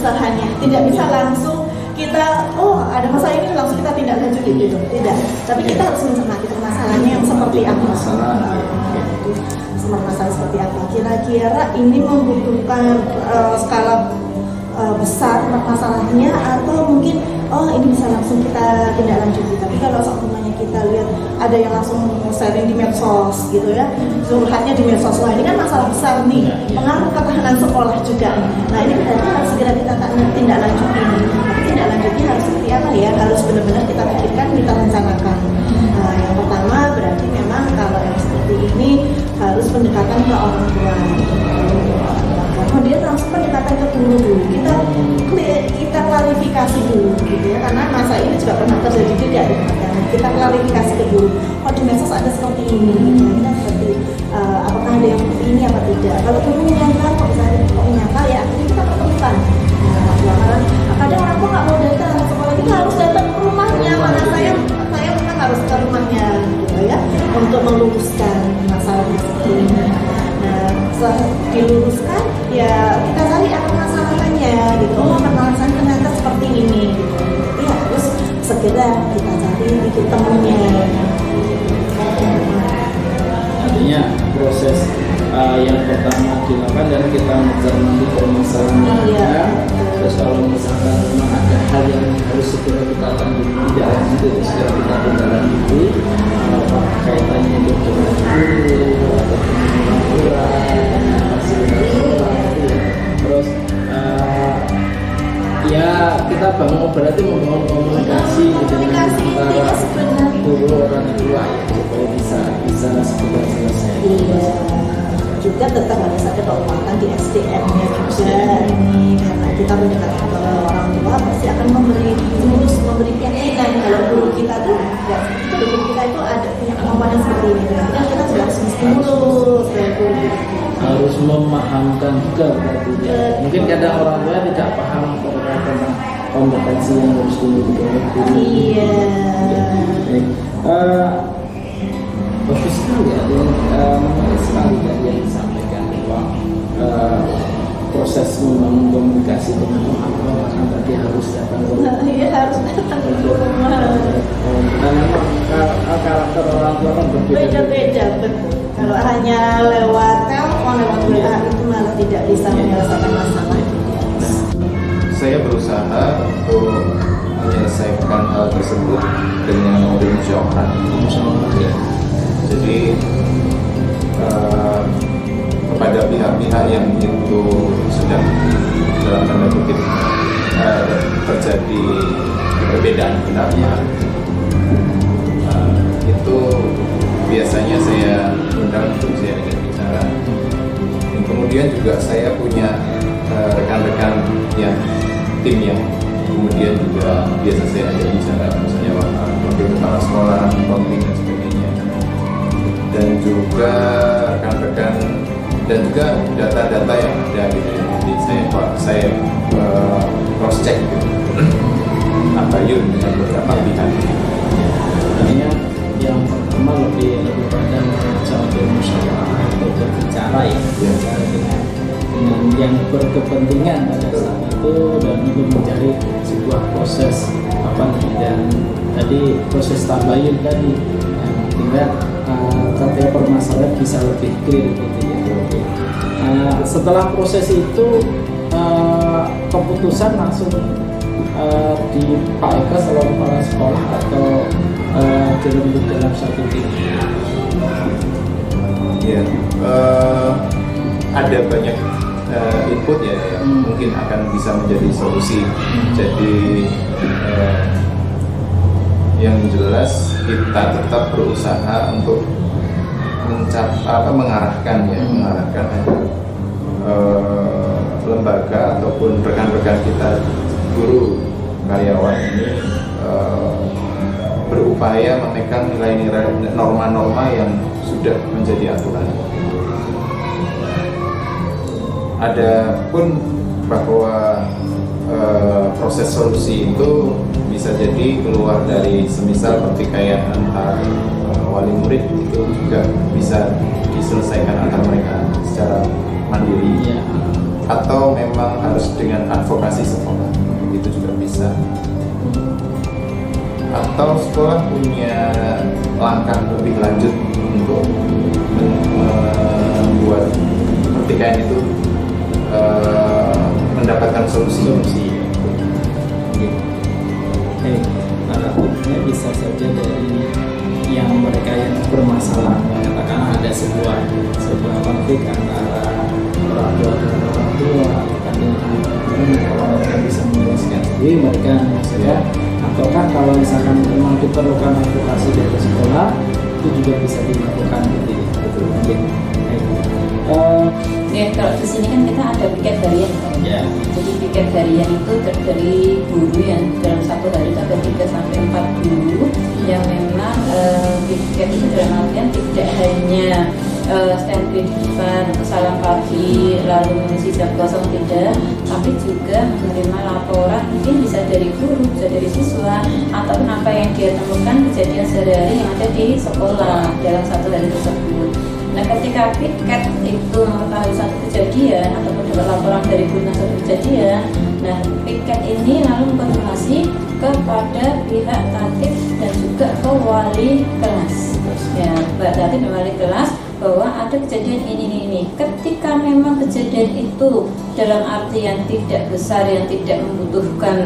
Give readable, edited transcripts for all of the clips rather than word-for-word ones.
permasalahannya. Tidak bisa langsung kita, oh ada masalah ini langsung kita tindak lanjuti gitu, tidak. Tapi kita harus mencermati permasalahannya yang seperti apa. Masalah seperti apa? Kira-kira ini membutuhkan skala besar masalahnya, atau mungkin ini bisa langsung kita tindak lanjuti. Tapi kalau seumumnya kita lihat ada yang langsung sharing di medsos gitu ya, curhatnya di medsos, wah ini kan masalah besar nih, pengaruh ketahanan sekolah juga. Nah ini berarti harus segera kita tindak lanjuti. Tindak lanjutnya harus seperti apa ya? Harus benar-benar kita pikirkan, kita rencanakan. Nah, yang pertama berarti memang kalau yang seperti ini harus pendekatan ke orang tua. Kemudian langsung pendekatan ke guru dulu. Kita klarifikasi dulu gitu ya, karena masa ini juga pernah terjadi juga ya. Kita klarifikasi ke guru. Oh di medsos ada seperti ini. Kita seperti apakah ada yang seperti ini apa tidak? Kalau guru menyangka, kok menyangka ya akhirnya kita pertemukan. Kadang orang tua nggak mau datang sekolah, kita harus datang ke rumahnya. Mana saya memang harus ke rumahnya gitu ya, untuk meluruskan masalahnya seperti ini. Nah, setelah diluruskan ya kita cari apa masalahnya gitu. Oh, permasalahan ternyata seperti ini gitu. Jadi harus segera kita cari titik temunya. Artinya proses yang pertama dilakukan dan kita mencermati permasalahannya. Terus kalau misalkan memang ada hal yang harus segera kita lanjuti, tidak lanjuti, segera kita tindak lanjuti, kaitannya dengan guru atau dengan fasilitas. Terus ya kita berarti membangun komunikasi dengan antara guru orang tua ya, supaya bisa segera selesai. Iya. Juga tetap harus ada penguatan di SDM-nya juga ini, karena kita mendekatkan ke orang tua pasti akan memberi keyakinan kalau guru kita tuh ya guru kita itu ada punya kemampuan yang seperti ini, dan kita juga harus menstimulus harus memahamkan juga berarti ya. Mungkin kadang orang tua tidak paham tentang kompetensi yang harus dimiliki oleh guru. Iya. Bagus sekali ya, menarik sekali tadi yang disampaikan bahwa proses membangun komunikasi dengan orang tua kan tadi harus datang ke rumah. Iya, harus datang ke rumah. Karena karakter orang tua kan Beda-beda, betul. Kalau hanya lewat telepon, lewat WA itu malah tidak bisa menyelesaikan masalah. Saya berusaha untuk menyelesaikan hal tersebut dengan musyawarah. Ya. Jadi kepada pihak-pihak yang itu sedang dalam tanda kutip terjadi perbedaan pendapat, itu biasanya saya undang untuk saya bicara. Dan kemudian juga saya punya rekan-rekan yang tim yang kemudian juga biasa saya ajak bicara, misalnya wakil kepala sekolah, pembimbing dan sebagainya, dan juga rekan-rekan dan juga data-data yang ada gitu ya. Jadi saya cross check gitu, tabayun dengan beberapa pihak. Artinya yang pertama lebih pada mencoba musyawarah atau berbicara ya, bicara dengan yang berkepentingan pada saat itu, dan itu mencari sebuah proses dan tadi proses tabayun tadi sehingga setiap permasalahan bisa lebih clear gitu ya. Setelah proses itu keputusan langsung di Pak Eka selalu kepala sekolah atau dirembuk dalam satu tim. Ya, ada banyak input ya yang mungkin akan bisa menjadi solusi. Jadi yang jelas kita tetap berusaha untuk mengarahkan lembaga ataupun rekan-rekan kita, guru, karyawan ini berupaya memegang nilai-nilai norma-norma yang sudah menjadi aturan. Ada pun bahwa proses solusi itu bisa jadi keluar dari semisal pertikaian antar wali murid, itu juga bisa diselesaikan antar mereka secara mandiri. atau memang harus dengan advokasi sekolah, itu juga bisa. Atau sekolah punya langkah lebih lanjut untuk membuat pertikaian itu mendapatkan solusi. Arahnya bisa saja dari yang mereka yang bermasalah, katakanlah ada sebuah konflik antara orang tua dengan orang tua, kalau mereka bisa menjelaskan sendiri mereka saya, ataukah kalau misalkan memang diperlukan advokasi dari sekolah itu juga bisa dilakukan gitu ya. Betul. Ya, kalau di sini kan kita ada piket harian kan? Ya. Jadi piket harian itu terdiri guru yang dalam satu hari itu ada 3 sampai 4 guru yang memang piket itu dalam artian tidak hanya standby di depan atau salam pagi lalu mengisi jam kosong, tidak, tapi juga menerima laporan, mungkin bisa dari guru, bisa dari siswa, ataupun apa yang dia temukan kejadian sehari-hari yang ada di sekolah dalam satu hari tersebut. Nah, ketika piket itu mengetahui satu kejadian ataupun dapat laporan dari guru tentang satu kejadian, nah piket ini lalu mengkonfirmasi kepada pihak tatib dan juga ke wali kelas. Ya, Mbak Tatib dan wali kelas bahwa ada kejadian ini. Ketika memang kejadian itu dalam artian tidak besar yang tidak membutuhkan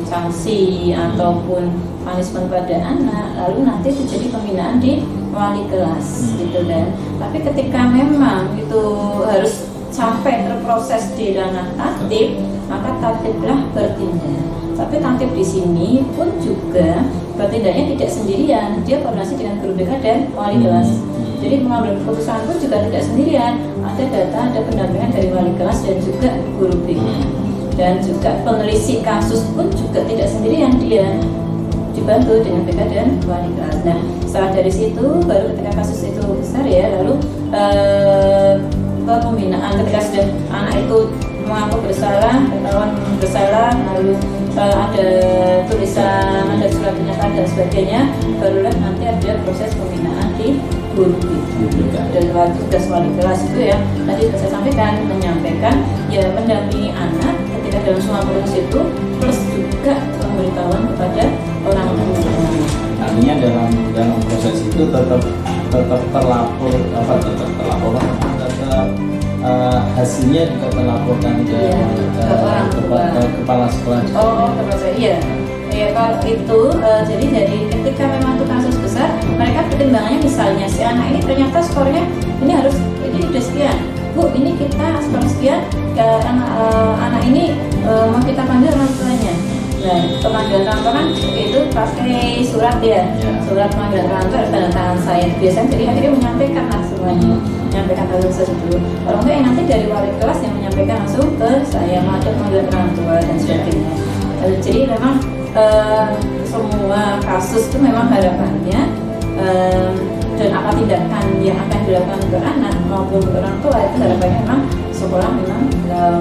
sanksi ataupun punishment pada anak, lalu nanti terjadi pembinaan di wali kelas gitu kan. Tapi ketika memang itu harus sampai terproses di ranah tatib, maka tatiblah bertindak. Tapi tatib di sini pun juga bertindaknya tidak sendirian, dia koordinasi dengan guru BK dan wali kelas. Jadi pengambilan keputusan pun juga tidak sendirian, ada data, ada pendampingan dari wali kelas dan juga guru BK. Dan juga penelisik kasus pun juga tidak sendirian, dia dibantu dengan BK dan wali kelas. Nah, setelah dari situ baru ketika kasus itu besar ya, lalu pembinaan ketika sudah anak itu mengaku bersalah, ketahuan bersalah, lalu ada tulisan, ada surat pernyataan dan sebagainya, barulah nanti ada proses pembinaan di guru BK. Dan waktu tugas wali kelas itu ya, tadi sudah saya sampaikan, menyampaikan ya mendampingi anak ketika dalam semua proses itu, plus juga pemberitahuan kepada orang tua. Artinya dalam proses itu tetap terlapor hasilnya juga terlaporkan ke kepala sekolah. Iya. Ya kalau itu jadi dari ketika memang itu kasus besar, mereka pertimbangannya misalnya si anak ini ternyata skornya ini udah sekian, Bu, ini kita skor sekian, anak ini mau kita panggil orang tuanya. Nah, pemanggilan orang tua kan itu pakai surat ya, surat pemanggilan orang tua tanda tangan saya. Biasanya jadi akhirnya menyampaikan lah semuanya, menyampaikan hal tersebut. Orang tua yang nanti dari wali kelas yang menyampaikan langsung ke saya, mau ada pemanggilan orang tua dan sebagainya. Jadi memang semua kasus itu memang harapannya dan apa tindakan yang akan dilakukan untuk anak maupun untuk orang tua itu harapannya memang sekolah memang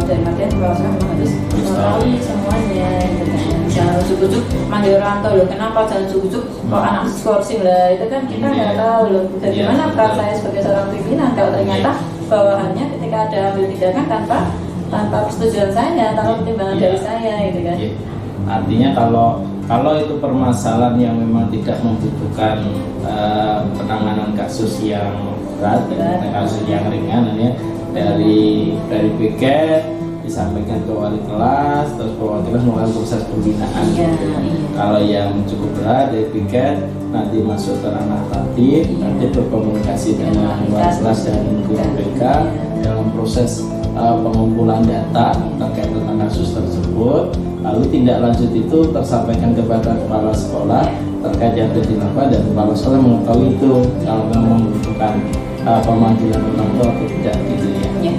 dari artian kepala sekolah memang harus mengetahui semuanya gitu kan. Jangan ujuk-ujuk manggil orang tua loh, kenapa jangan ujuk-ujuk kok anak skorsing lah, itu kan kita nggak tahu loh bagaimana peran saya sebagai seorang pimpinan kalau ternyata bawahannya ketika ada ambil tindakan tanpa persetujuan saya, tanpa pertimbangan dari saya gitu kan. Artinya kalau itu permasalahan yang memang tidak membutuhkan penanganan kasus yang berat, kasus yang ringan, ya dari piket disampaikan ke wali kelas, terus wali kelas melakukan proses pembinaan. Kalau yang cukup berat dari piket nanti masuk ke ranah tatib, nanti berkomunikasi dengan wali kelas dan guru BK dalam proses pengumpulan data terkait tentang kasus tersebut. Lalu tindak lanjut itu tersampaikan kepada kepala sekolah terkait yang dilakukan, dan kepala sekolah mengetahui itu kalau memang membutuhkan pemanggilan orang tua atau tidak gitu ya.